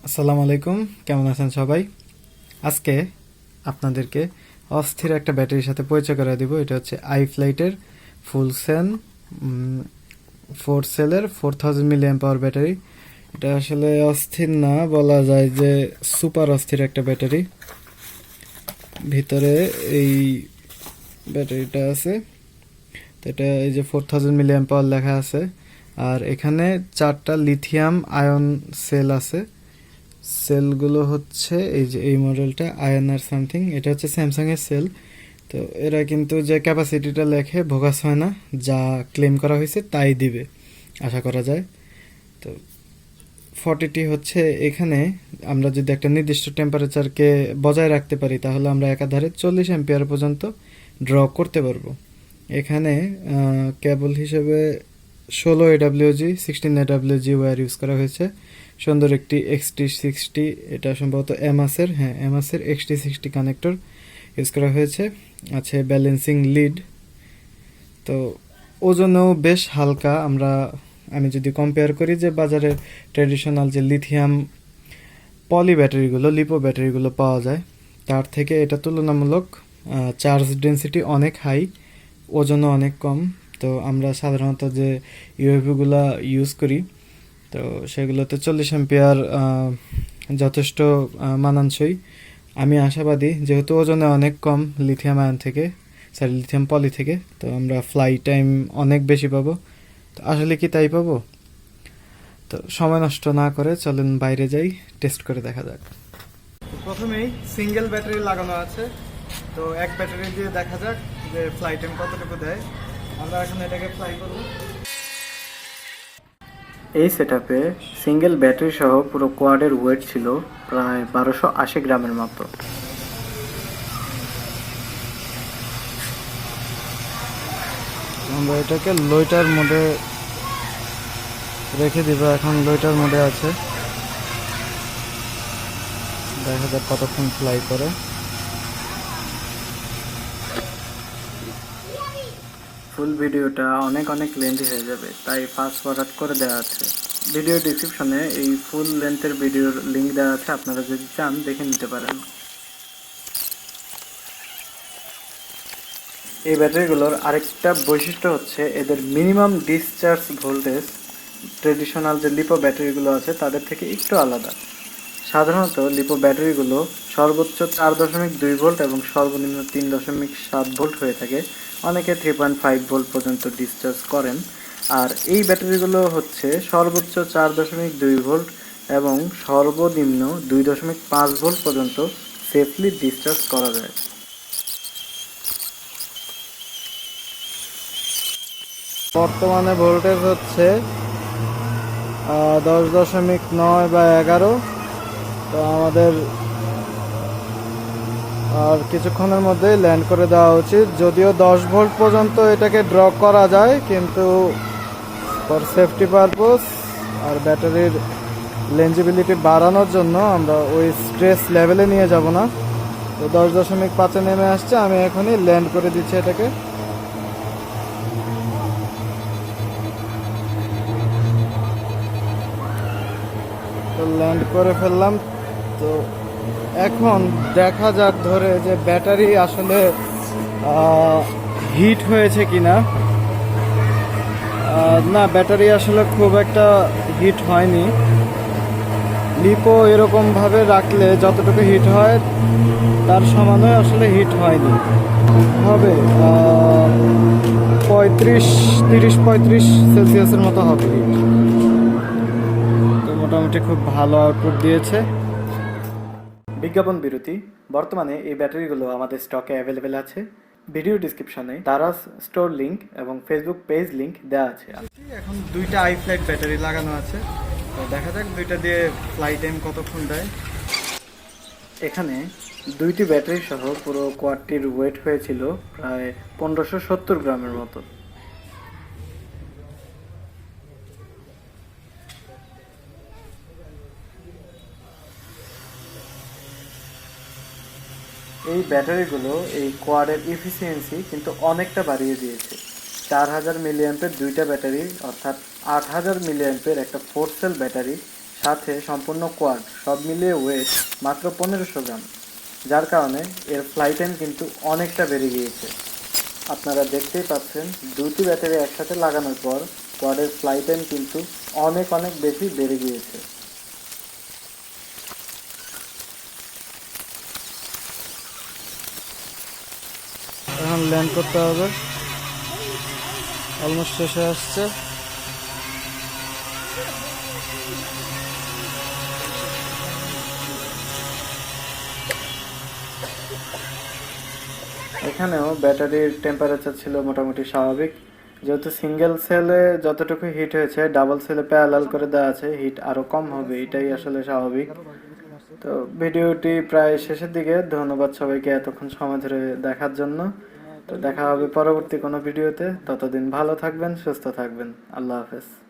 আসসালামু আলাইকুম, কেমন আছেন সবাই? আজকে আপনাদেরকে অস্থির একটা ব্যাটারির সাথে পরিচয় করে দিব। এটা হচ্ছে আইফ্লাইটের ফুলসেন 4 সেলের 4000 mAh ব্যাটারি। এটা আসলে অস্থির না, বলা যায় যে সুপার অস্থির একটা ব্যাটারি। ভিতরে এই ব্যাটারিটা আছে, তো এটা এই যে 4000 mAh লেখা আছে। আর এখানে 4টা লিথিয়াম আয়ন সেল আছে। সেলগুলো হচ্ছে এই যে এই মডেলটা আয়নার সামথিং, এটা হচ্ছে স্যামসাং এর সেল। তো এরা কিন্তু যে ক্যাপাসিটিটা লেখে ভোগাস হয় না, যা ক্লেম করা হয়েছে তাই দিবে আশা করা যায়। তো 40টি হচ্ছে এখানে আমরা যদি একটা নির্দিষ্ট টেম্পারেচারকে বজায় রাখতে পারি তাহলে আমরা একাধারে 40 অ্যাম্পিয়ার পর্যন্ত ড্র করতে পারবো। এখানে কেবল হিসেবে 16 AWG 16 AWG ওয়্যার ইউজ করা হয়েছে। সুন্দর একটি XT60, এটা সম্ভবত এমাসের, হ্যাঁ এমাসের XT60 কানেক্টর ইউজ করা হয়েছে। আছে ব্যালেন্সিং লিড। তো ওজনেও বেশ হালকা। আমি যদি কম্পেয়ার করি যে বাজারের ট্র্যাডিশনাল যে লিথিয়াম পলি ব্যাটারিগুলো, লিপো ব্যাটারিগুলো পাওয়া যায়, তার থেকে এটা তুলনামূলক চার্জ ডেন্সিটি অনেক হাই, ওজনও অনেক কম। তো আমরা সাধারণত যে ইউএভিগুলো ইউজ করি, তো সেগুলোতে 40 অ্যাম্পিয়ার যথেষ্ট মানানসই। আমি আশাবাদী, যেহেতু ওজনে অনেক কম লিথিয়াম আয়ন থেকে, লিথিয়াম পলি থেকে, তো আমরা ফ্লাই টাইম অনেক বেশি পাবো। তো আসলে কি তাই পাবো? তো সময় নষ্ট না করে চলেন বাইরে যাই, টেস্ট করে দেখা যাক। প্রথমেই সিঙ্গেল ব্যাটারি লাগানো আছে, তো এক ব্যাটারি দিয়ে দেখা যাক যে ফ্লাই টাইম কতটুকু দেয়। আমরা এখন এটাকে ফ্লাই করব। এই সেটআপে সিঙ্গেল ব্যাটারি সহ পুরো কোয়াডের ওয়েট ছিল প্রায় 1280 গ্রামের মতো। আমরা এটাকে লয়টার মোডে রেখে দিব। এখন লয়টার মোডে আছে, দেখা যাক কতক্ষণ ফ্লাই করে। ফুল ভিডিওটা অনেক লেন্থি হয়ে যাবে, তাই ফাস্ট ফরওয়ার্ড করে দেওয়া আছে। ভিডিও ডিসক্রিপশনে এই ফুল লেন্থের ভিডিওর লিঙ্ক দেওয়া আছে, আপনারা যদি চান দেখে নিতে পারেন। এই ব্যাটারিগুলোর আরেকটা বৈশিষ্ট্য হচ্ছে এদের মিনিমাম ডিসচার্জ ভোল্টেজ ট্রেডিশনাল যে লিপো ব্যাটারিগুলো আছে তাদের থেকে একটু আলাদা। সাধারণত লিপো ব্যাটারিগুলো সর্বোচ্চ 4.2 ভোল্ট এবং সর্বনিম্ন 3.7 ভোল্ট হয়ে থাকে। অনেকে 3.5 ভোল্ট পর্যন্ত ডিসচার্জ করেন। আর এই ব্যাটারিগুলো হচ্ছে সর্বোচ্চ 4.2 ভোল্ট এবং সর্বনিম্ন 2.5 ভোল্ট পর্যন্ত সেফলি ডিসচার্জ করা যায়। বর্তমানে ভোল্টেজ হচ্ছে 10.9 বা 11। তো আমাদের আর কিছুক্ষণের মধ্যেই ল্যান্ড করে দেওয়া উচিত। যদিও 10 ভোল্ট পর্যন্ত এটাকে ড্র করা যায়, কিন্তু ফর সেফটি পারপোজ আর ব্যাটারির লেঞ্জিবিলিটি বাড়ানোর জন্য আমরা ওই স্ট্রেস লেভেলে নিয়ে যাব না। তো 10.5-এ নেমে আসছে, আমি এখনই ল্যান্ড করে দিচ্ছি এটাকে। তো ল্যান্ড করে ফেললাম। তো এখন দেখা যাক ধরে যে ব্যাটারি আসলে হিট হয়েছে কিনা। না, ব্যাটারি আসলে খুব একটা হিট হয়নি। লিপো এরকমভাবে রাখলে যতটুকু হিট হয় তার সমানই আসলে হিট হয়নি। হবে 30-35 সেলসিয়াসের মতো হবে হিট। তো মোটামুটি খুব ভালো আউটপুট দিয়েছে। বিজ্ঞাপন বিরতি। বর্তমানে এই ব্যাটারিগুলো আমাদের স্টকে অ্যাভেলেবেল আছে। ভিডিও ডিসক্রিপশনে দারাজ স্টোর লিঙ্ক এবং ফেসবুক পেজ লিঙ্ক দেওয়া আছে। এখন দুইটা আইফ্লাইট ব্যাটারি লাগানো আছে, তো দেখা যাক দুইটা দিয়ে ফ্লাই টাইম কতক্ষণ দেয়। এখানে দুইটি ব্যাটারি সহ পুরো কোয়াডটির ওয়েট হয়েছিল প্রায় 1570 গ্রামের মতো। এই ব্যাটারিগুলো এই কোয়াডের এফিসিয়েন্সি কিন্তু অনেকটা বাড়িয়ে দিয়েছে। 4000 মিলিঅ্যাম্পের দুইটা ব্যাটারি, অর্থাৎ 8000 মিলিঅ্যাম্পের একটা 4 সেল ব্যাটারি সাথে সম্পূর্ণ কোয়াড সব মিলিয়ে ওয়েট মাত্র 1500 গ্রাম, যার কারণে এর ফ্লাই টাইম কিন্তু অনেকটা বেড়ে গিয়েছে। আপনারা দেখতেই পাচ্ছেন দুটি ব্যাটারি একসাথে লাগানোর পর কোয়াডের ফ্লাই টাইম কিন্তু অনেক অনেক বেশি বেড়ে গিয়েছে। এখন ল্যান্ড করতে হবে, অলমোস্ট শেষ হয়ে আসছে। এখানেও ব্যাটারির টেম্পারেচার ছিল মোটামুটি স্বাভাবিক, যেহেতু সিঙ্গেল সেলে যতটুকু হিট হয়েছে ডাবল সেলে প্যারালাল করে দেওয়া আছে, হিট আরও কম হবে, এটাই আসলে স্বাভাবিক। তো ভিডিওটি প্রায় শেষের দিকে, ধন্যবাদ সবাইকে এতক্ষণ সময় ধরে দেখার জন্য। তো দেখা হবে পরবর্তী কোনো ভিডিওতে, ততদিন ভালো থাকবেন, সুস্থ থাকবেন, আল্লাহ হাফেজ।